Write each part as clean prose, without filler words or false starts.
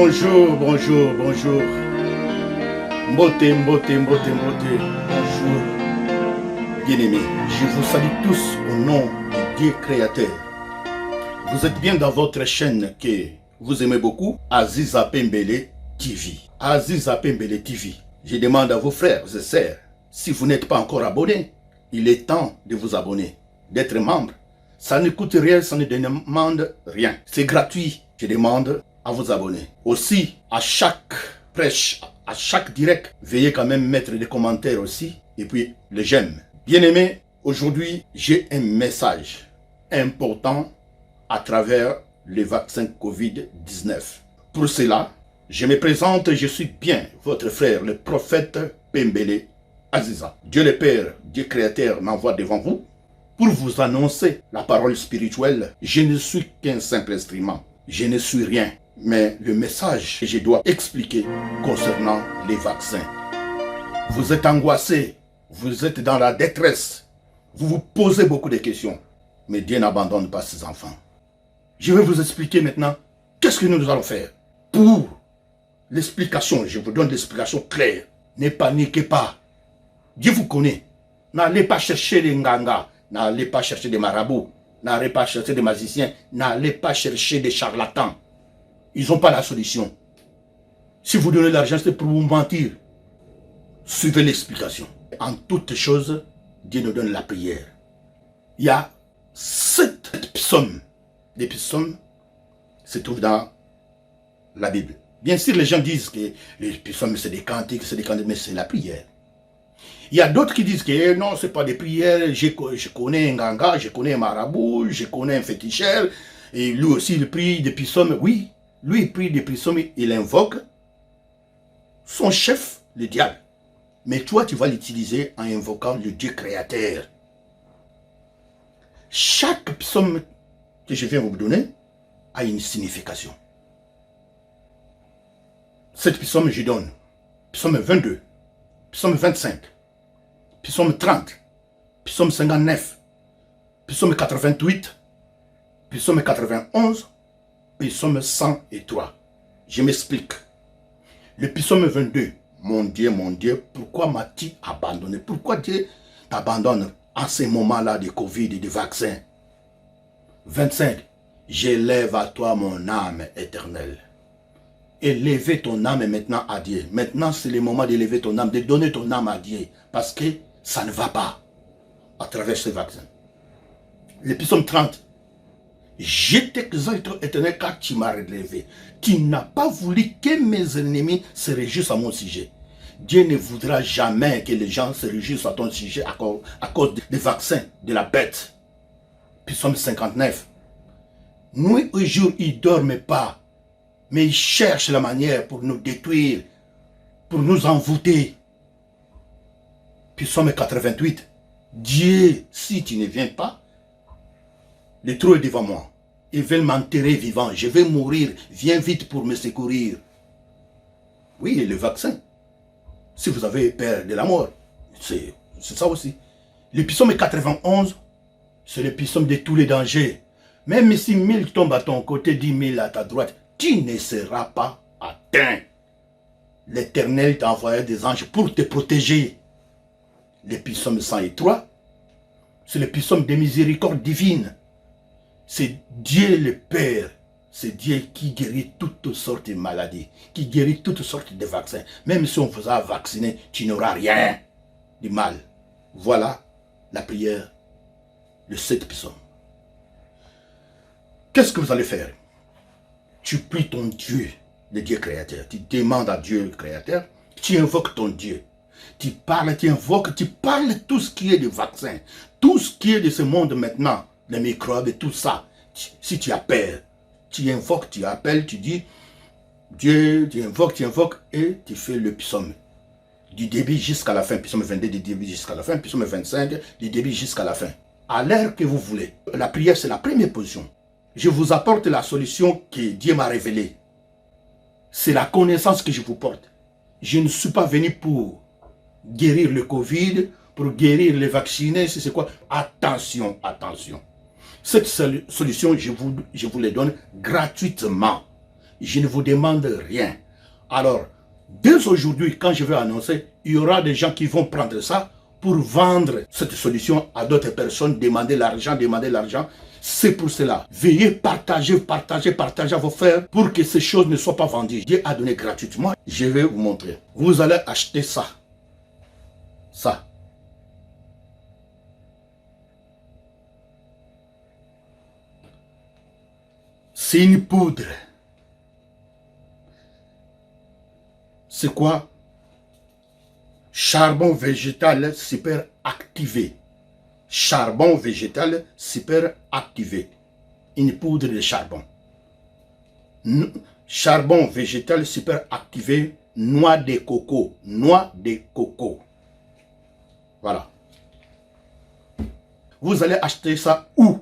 Bonjour, bonjour, bonjour. Mbote, mbote, mbote, mbote. Bonjour. Bien-aimés, je vous salue tous au nom du Dieu créateur. Vous êtes bien dans votre chaîne que vous aimez beaucoup, Aziza Pembele TV. Aziza Pembele TV. Je demande à vos frères et sœurs, si vous n'êtes pas encore abonnés, il est temps de vous abonner, d'être membre. Ça ne coûte rien, ça ne demande rien. C'est gratuit. Je demande à vous abonner. Aussi, à chaque prêche, à chaque direct, veuillez quand même mettre des commentaires aussi. Et puis, les j'aime. Bien-aimés, aujourd'hui, j'ai un message important à travers le vaccin Covid-19. Pour cela, je me présente, je suis bien votre frère, le prophète Pembele Aziza. Dieu le Père, Dieu créateur m'envoie devant vous pour vous annoncer la parole spirituelle. Je ne suis qu'un simple instrument. Je ne suis rien. Mais le message que je dois expliquer concernant les vaccins. Vous êtes angoissé. Vous êtes dans la détresse. Vous vous posez beaucoup de questions. Mais Dieu n'abandonne pas ses enfants. Je vais vous expliquer maintenant qu'est-ce que nous allons faire. Pour l'explication, je vous donne l'explication claire. Ne paniquez pas. Dieu vous connaît. N'allez pas chercher les nganga. N'allez pas chercher des marabouts. N'allez pas chercher des magiciens. N'allez pas chercher des charlatans. Ils n'ont pas la solution. Si vous donnez l'argent, c'est pour vous mentir. Suivez l'explication. En toutes choses, Dieu nous donne la prière. Il y a 7 psaumes. Les psaumes se trouvent dans la Bible. Bien sûr, les gens disent que les psaumes, c'est des cantiques, mais c'est la prière. Il y a d'autres qui disent que non, ce n'est pas des prières. Je connais un ganga, je connais un marabout, je connais un féticheur. Et lui aussi, il prie des psaumes. Oui, lui, il prie des psaumes, il invoque son chef, le diable. Mais toi, tu vas l'utiliser en invoquant le Dieu créateur. Chaque psaume que je viens vous donner a une signification. Cette psaume, je donne. Psaume 22, psaume 25, psaume 30, psaume 59, psaume 88, psaume 91, psaume 103. Je m'explique. Le psaume 22, mon Dieu, pourquoi m'as-tu abandonné? Pourquoi Dieu t'abandonne en ces moments-là de Covid et de vaccin? 25, j'élève à toi mon âme éternelle. Élevez ton âme maintenant à Dieu. Maintenant, c'est le moment d'élever ton âme, de donner ton âme à Dieu. Parce que ça ne va pas à travers ce vaccin. Le psaume 30. Je t'exalte, éternel, car tu m'as relevé. Tu n'as pas voulu que mes ennemis se réjouissent à mon sujet. Dieu ne voudra jamais que les gens se réjouissent à ton sujet à cause des vaccins, de la bête. Psaume 59. Nuit et jour, ils ne dorment pas. Mais ils cherchent la manière pour nous détruire, pour nous envoûter. Psaume 88. Dieu, si tu ne viens pas, le trou est devant moi. Ils veulent m'enterrer vivant. Je vais mourir. Viens vite pour me secourir. Oui, et le vaccin. Si vous avez peur de la mort, c'est ça aussi. Le psaume 91, c'est le psaume de tous les dangers. Même si 1000 tombent à ton côté, 10 000 à ta droite, tu ne seras pas atteint. L'Éternel t'a envoyé des anges pour te protéger. Le psaume 103, c'est le psaume de miséricorde divine. C'est Dieu le Père. C'est Dieu qui guérit toutes sortes de maladies, qui guérit toutes sortes de vaccins. Même si on vous a vacciné, tu n'auras rien de mal. Voilà la prière de cette psaume. Qu'est-ce que vous allez faire? Tu pries ton Dieu, le Dieu créateur. Tu demandes à Dieu le créateur. Tu invoques ton Dieu. Tu parles, tu invoques, tu parles tout ce qui est de vaccin. Tout ce qui est de ce monde maintenant. Les microbes et tout ça. Si tu as peur, tu invoques, tu appelles, tu dis Dieu, tu invoques et tu fais le psaume. Du début jusqu'à la fin. Psaume 22 du début jusqu'à la fin. Psaume 25 du début jusqu'à la fin. À l'heure que vous voulez. La prière, c'est la première position. Je vous apporte la solution que Dieu m'a révélée. C'est la connaissance que je vous porte. Je ne suis pas venu pour guérir le Covid, pour guérir les vaccinés, c'est quoi? Attention, attention. Cette solution, je vous les donne gratuitement. Je ne vous demande rien. Alors, dès aujourd'hui, quand je vais annoncer, il y aura des gens qui vont prendre ça pour vendre cette solution à d'autres personnes, demander l'argent, demander l'argent. C'est pour cela. Veuillez partager, partager, partager à vos frères pour que ces choses ne soient pas vendues. Dieu a donné gratuitement. Je vais vous montrer. Vous allez acheter ça. Ça. C'est une poudre. C'est quoi? Charbon végétal super activé. Charbon végétal super activé. Une poudre de charbon. Charbon végétal super activé. Noix de coco. Noix de coco. Voilà. Vous allez acheter ça où?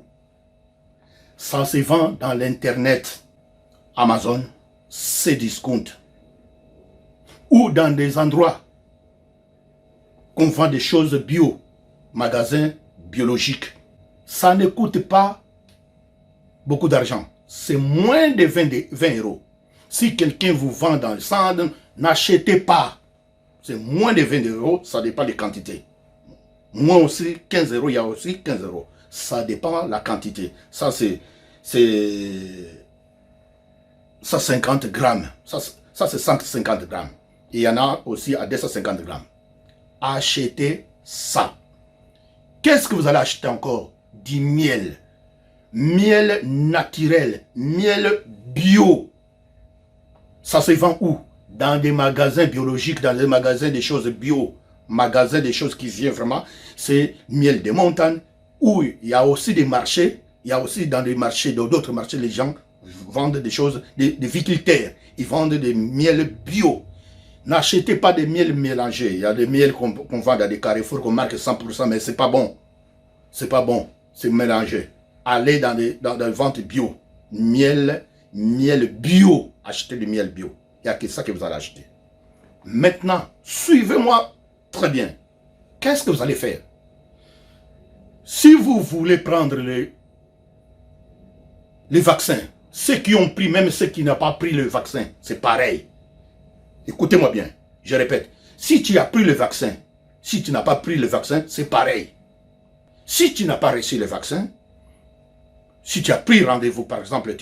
Ça se vend dans l'internet. Amazon, Cdiscount. Ou dans des endroits qu'on vend des choses bio. Magasins biologiques. Ça ne coûte pas beaucoup d'argent. C'est moins de 20 euros. Si quelqu'un vous vend dans le centre, n'achetez pas. C'est moins de 20 euros, ça dépend des quantités. Moins aussi 15 euros, il y a aussi 15 euros. Ça dépend de la quantité. Ça, c'est 150 grammes. Ça c'est 150 grammes. Et il y en a aussi à 250 grammes. Achetez ça. Qu'est-ce que vous allez acheter encore? Du miel. Miel naturel. Miel bio. Ça se vend où? Dans des magasins biologiques, dans des magasins des choses bio. Magasins des choses qui viennent vraiment. C'est miel de montagne. Où il y a aussi des marchés. Il y a aussi dans des marchés, dans d'autres marchés, les gens vendent des choses, des viticulteurs. Ils vendent des miels bio. N'achetez pas des miels mélangés. Il y a des miels qu'on vend dans des carrefours qu'on marque 100%, mais c'est pas bon. C'est pas bon. C'est mélangé. Allez dans les ventes bio. Miel bio. Achetez du miel bio. Il n'y a que ça que vous allez acheter. Maintenant, suivez-moi très bien. Qu'est-ce que vous allez faire? Si vous voulez prendre les vaccins, ceux qui ont pris, même ceux qui n'ont pas pris le vaccin, c'est pareil. Écoutez-moi bien, je répète. Si tu as pris le vaccin, si tu n'as pas pris le vaccin, c'est pareil. Si tu n'as pas reçu le vaccin, si tu as pris rendez-vous, par exemple,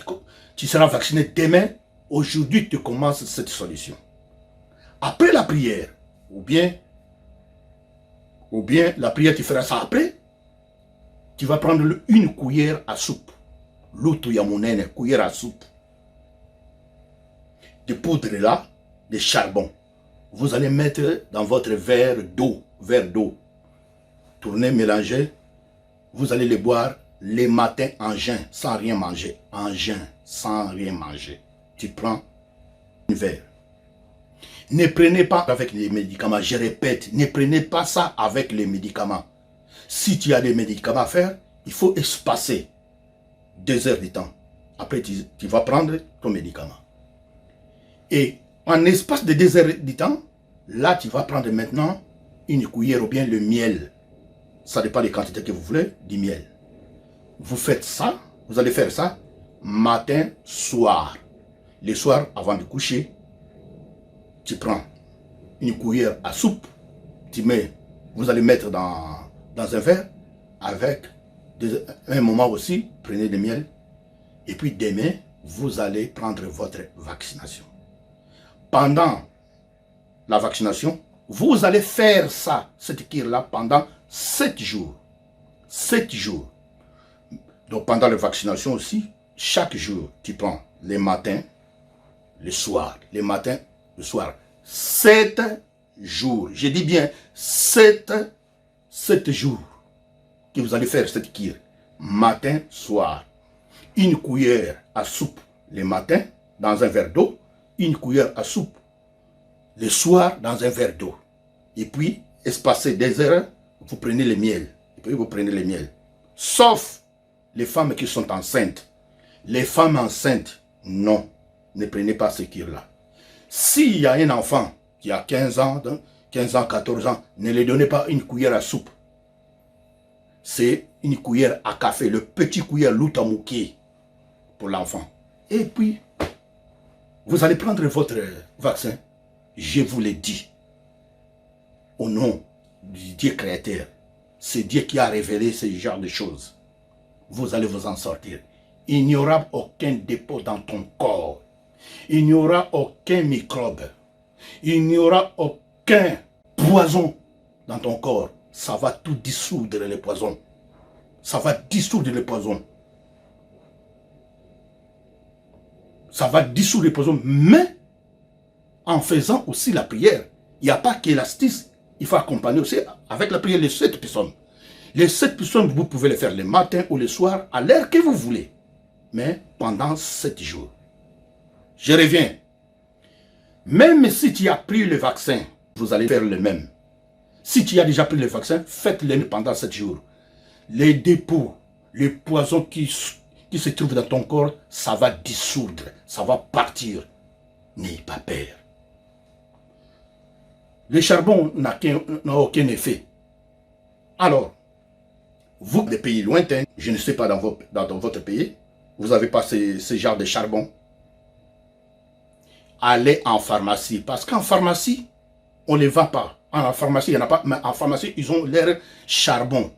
tu seras vacciné demain, aujourd'hui tu commences cette solution. Après la prière, ou bien la prière tu feras ça après, tu vas prendre une cuillère à soupe. L'autre yamonène, cuillère à soupe. De poudre là, de charbon. Vous allez mettre dans votre verre d'eau. Tournez, mélangez. Vous allez le boire les matins en jeûne, sans rien manger. En jeûne, sans rien manger. Tu prends un verre. Ne prenez pas avec les médicaments. Je répète, ne prenez pas ça avec les médicaments. Si tu as des médicaments à faire, il faut espacer 2 heures de temps. Après, tu vas prendre ton médicament. Et en espace de 2 heures de temps, là, tu vas prendre maintenant une cuillère ou bien le miel. Ça dépend des quantités que vous voulez, du miel. Vous faites ça, vous allez faire ça matin, soir. Le soir, avant de coucher, tu prends une cuillère à soupe, vous allez mettre dans un verre avec un moment aussi, prenez du miel. Et puis demain, vous allez prendre votre vaccination. Pendant la vaccination, vous allez faire ça, cette kir-là, pendant 7 jours. 7 jours. Donc pendant la vaccination aussi, chaque jour, tu prends les matins, le soir, les matins, le soir. 7 jours. Je dis bien 7 jours que vous allez faire cette kir. Matin, soir. Une cuillère à soupe le matin dans un verre d'eau. Une cuillère à soupe le soir dans un verre d'eau. Et puis, espacé 2 heures, vous prenez le miel. Et puis, vous prenez le miel. Sauf les femmes qui sont enceintes. Les femmes enceintes, non. Ne prenez pas ce kir-là. S'il y a un enfant qui a 15 ans, 14 ans, ne lui donnez pas une cuillère à soupe. C'est une cuillère à café, le petit cuillère loutamouké pour l'enfant. Et puis, Vous allez prendre votre vaccin. Je vous l'ai dit. Au nom du Dieu créateur. C'est Dieu qui a révélé ce genre de choses. Vous allez vous en sortir. Il n'y aura aucun dépôt dans ton corps. Il n'y aura aucun microbe. Il n'y aura aucun poison dans ton corps. Ça va tout dissoudre les poisons. Ça va dissoudre les poisons. Ça va dissoudre les poisons. Mais en faisant aussi la prière, il n'y a pas qu'élastis. Il faut accompagner aussi avec la prière les 7 personnes. Les 7 personnes, vous pouvez les faire le matin ou le soir, à l'heure que vous voulez. Mais pendant 7 jours. Je reviens. Même si tu as pris le vaccin, vous allez faire le même. Si tu as déjà pris le vaccin, faites-le pendant 7 jours. Les dépôts, les poisons qui se trouvent dans ton corps, ça va dissoudre, ça va partir. N'ayez pas peur. Le charbon n'a aucun effet. Alors, vous, des pays lointains, je ne sais pas dans votre pays, vous n'avez pas ce genre de charbon. Allez en pharmacie, parce qu'en pharmacie, on ne les vend pas. En pharmacie, il n'y en a pas, mais en pharmacie, ils ont leur charbon,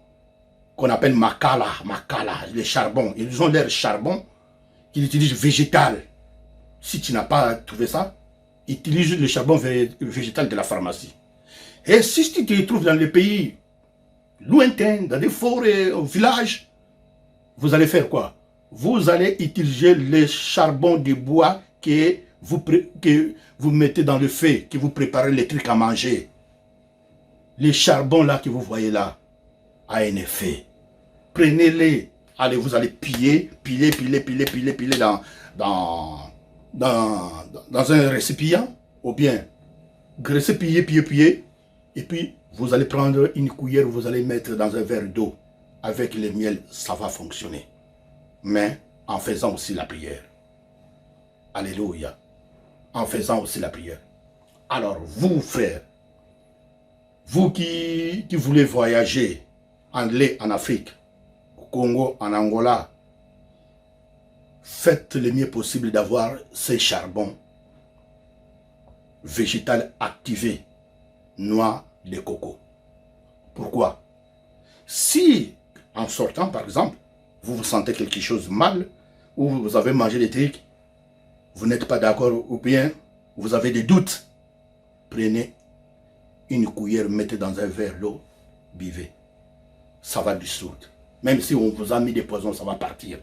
qu'on appelle makala, le charbon. Ils ont leur charbon qu'ils utilisent végétal. Si tu n'as pas trouvé ça, utilise le charbon végétal de la pharmacie. Et si tu te trouves dans les pays lointains, dans des forêts, au village, vous allez faire quoi? Vous allez utiliser le charbon de bois que vous mettez dans le feu, que vous préparez les trucs à manger. Le charbon là que vous voyez là a un effet. Prenez-les. Allez, vous allez piler dans un récipient, ou bien graisser, piller, et puis vous allez prendre une cuillère, vous allez mettre dans un verre d'eau. Avec le miel, ça va fonctionner. Mais en faisant aussi la prière. Alléluia. En faisant aussi la prière. Alors, vous, frères, vous qui voulez voyager en Afrique, au Congo, en Angola, faites le mieux possible d'avoir ces charbons végétal activé, noix de coco. Pourquoi? Si, en sortant par exemple, vous sentez quelque chose mal, ou vous avez mangé des trucs, vous n'êtes pas d'accord, ou bien vous avez des doutes, prenez une cuillère, mettez dans un verre l'eau, buvez. Ça va dissoudre. Même si on vous a mis des poisons, ça va partir.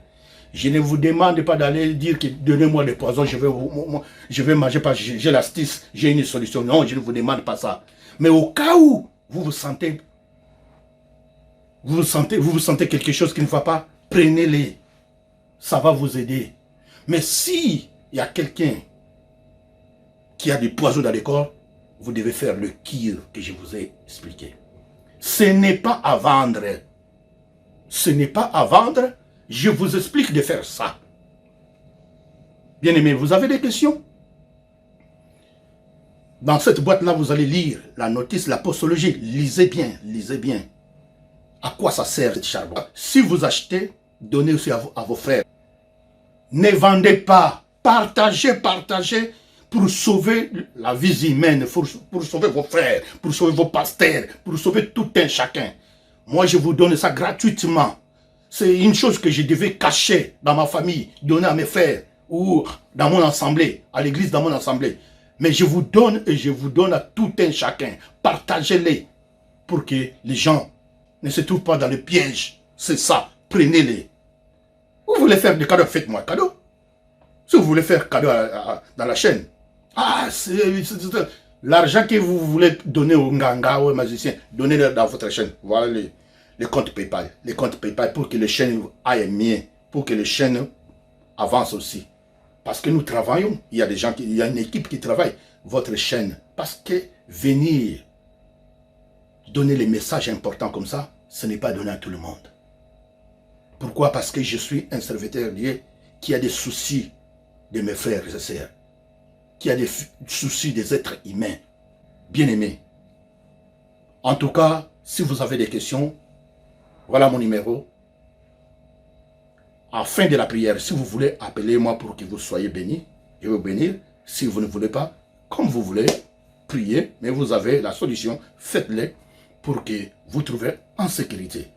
Je ne vous demande pas d'aller dire que donnez-moi des poisons, je vais manger parce que j'ai l'astuce, j'ai une solution. Non, je ne vous demande pas ça. Mais au cas où vous sentez quelque chose qui ne va pas, prenez-les. Ça va vous aider. Mais si il y a quelqu'un qui a des poisons dans le corps, vous devez faire le kir que je vous ai expliqué. Ce n'est pas à vendre. Ce n'est pas à vendre. Je vous explique de faire ça. Bien-aimés, vous avez des questions? Dans cette boîte-là, vous allez lire la notice, la postologie. Lisez bien, lisez bien. À quoi ça sert ce charbon? Si vous achetez, donnez aussi à vos frères. Ne vendez pas. Partagez, partagez pour sauver la vie humaine, pour sauver vos frères, pour sauver vos pasteurs, pour sauver tout un chacun. Moi, je vous donne ça gratuitement. C'est une chose que je devais cacher dans ma famille, donner à mes frères, ou dans mon assemblée, à l'église, dans mon assemblée. Mais je vous donne et je vous donne à tout un chacun. Partagez-les pour que les gens ne se trouvent pas dans le piège. C'est ça, prenez-les. Vous voulez faire des cadeaux, faites-moi un cadeau. Si vous voulez faire cadeau dans la chaîne, l'argent que vous voulez donner aux nganga, aux magiciens, donnez-le dans votre chaîne. Voilà les comptes PayPal. Les comptes PayPal pour que les chaînes aillent mieux, pour que les chaînes avancent aussi. Parce que nous travaillons, il y a des gens, il y a une équipe qui travaille, votre chaîne. Parce que venir donner les messages importants comme ça, ce n'est pas donné à tout le monde. Pourquoi? Parce que je suis un serviteur de Dieu qui a des soucis de mes frères et sœurs, qui a des soucis des êtres humains, bien-aimés. En tout cas, si vous avez des questions, voilà mon numéro. À la fin de la prière, si vous voulez, appelez-moi pour que vous soyez bénis. Je vais vous bénir. Si vous ne voulez pas, comme vous voulez, priez, mais vous avez la solution, faites-les pour que vous trouviez en sécurité.